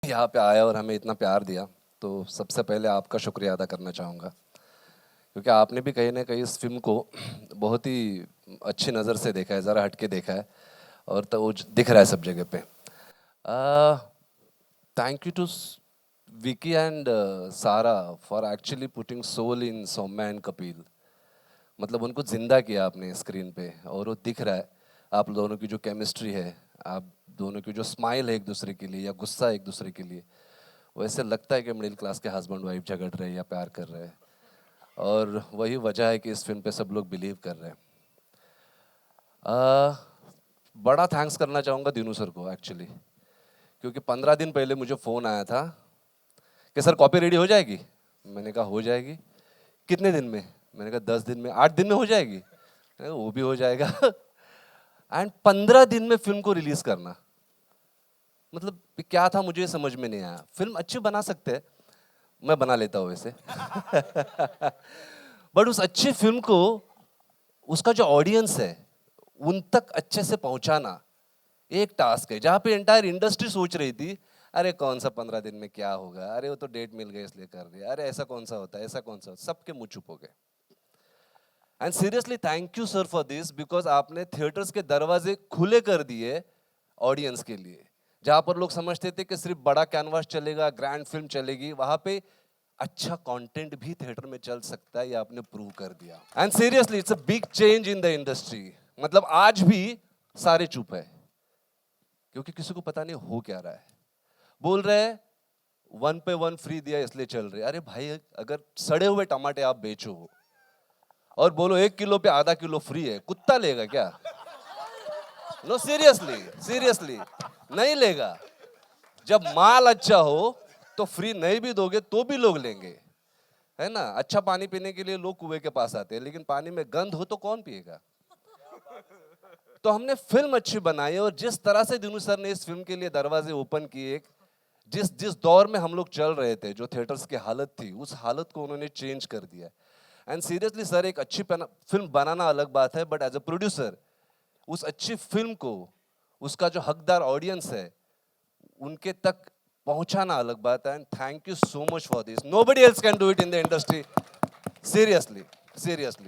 यहाँ पे आया और हमें इतना प्यार दिया, तो सबसे पहले आपका शुक्रिया अदा करना चाहूँगा, क्योंकि आपने भी कहीं ना कहीं इस फिल्म को बहुत ही अच्छी नज़र से देखा है, ज़रा हट के देखा है, और तो वो दिख रहा है सब जगह पे। Thank you to Vicky and Sara for actually putting soul in Saumya and Kapil. मतलब उनको जिंदा किया आपने स्क्रीन पे, और वो दिख रहा है। आप दोनों की जो केमिस्ट्री है, आप दोनों की जो स्माइल है एक दूसरे के लिए या गुस्सा एक दूसरे के लिए, वैसे लगता है कि मिडिल क्लास के हस्बैंड वाइफ झगड़ रहे हैं या प्यार कर रहे हैं। और वही वजह है कि इस फिल्म पे सब लोग बिलीव कर रहे हैं। आ, बड़ा थैंक्स करना चाहूँगा दीनू सर को एक्चुअली, क्योंकि 15 दिन पहले मुझे फ़ोन आया था कि सर कॉपी रेडी हो जाएगी। मैंने कहा हो जाएगी। कितने दिन में? मैंने कहा 10 दिन में। 8 दिन में हो जाएगी? मैंने कहा वो भी हो जाएगा। एंड 15 दिन में फिल्म को रिलीज करना, मतलब क्या था मुझे समझ में नहीं आया। फिल्म अच्छी बना सकते हैं, मैं बना लेता हूँ वैसे। बट उस अच्छी फिल्म को उसका जो ऑडियंस है उन तक अच्छे से पहुंचाना एक टास्क है, जहां पे एंटायर इंडस्ट्री सोच रही थी अरे कौन सा 15 दिन में क्या होगा, अरे वो तो डेट मिल गई इसलिए कर दिया, अरे ऐसा कौन सा होता है, ऐसा कौन सा होता है। सबके मुंह चुप हो गए। And seriously thank you sir for this, because आपने थिएटर्स के दरवाजे खुले कर दिए ऑडियंस के लिए। जहां पर लोग समझते थे कि सिर्फ बड़ा कैनवास चलेगा, ग्रैंड फिल्म चलेगी, वहां पे अच्छा कंटेंट भी थिएटर में चल सकता है, ये आपने प्रूव कर दिया। And seriously it's a big change in the industry. मतलब आज भी सारे चुप है, क्योंकि किसी को पता नहीं हो क्या रहा है। बोल रहे हैं 1 पे 1 फ्री दिया इसलिए चल रहे। अरे भाई, अगर सड़े हुए टमाटे आप बेचो और बोलो 1 किलो पे आधा किलो फ्री है, कुत्ता लेगा क्या? नो, सीरियसली सीरियसली नहीं लेगा। जब माल अच्छा हो तो फ्री नहीं भी दोगे तो भी लोग लेंगे, है ना। अच्छा पानी पीने के लिए लोग कुएं के पास आते हैं, लेकिन पानी में गंध हो तो कौन पिएगा? तो हमने फिल्म अच्छी बनाई, और जिस तरह से दिनू सर ने इस फिल्म के लिए दरवाजे ओपन किए, जिस जिस दौर में हम लोग चल रहे थे, जो थिएटर्स की हालत थी, उस हालत को उन्होंने चेंज कर दिया। एंड सीरियसली सर, एक अच्छी फिल्म बनाना अलग बात है, बट एज अ प्रोड्यूसर उस अच्छी फिल्म को उसका जो हकदार ऑडियंस है उनके तक पहुंचाना अलग बात है। And thank you so much for this. Nobody else can do it in the industry. Seriously seriously.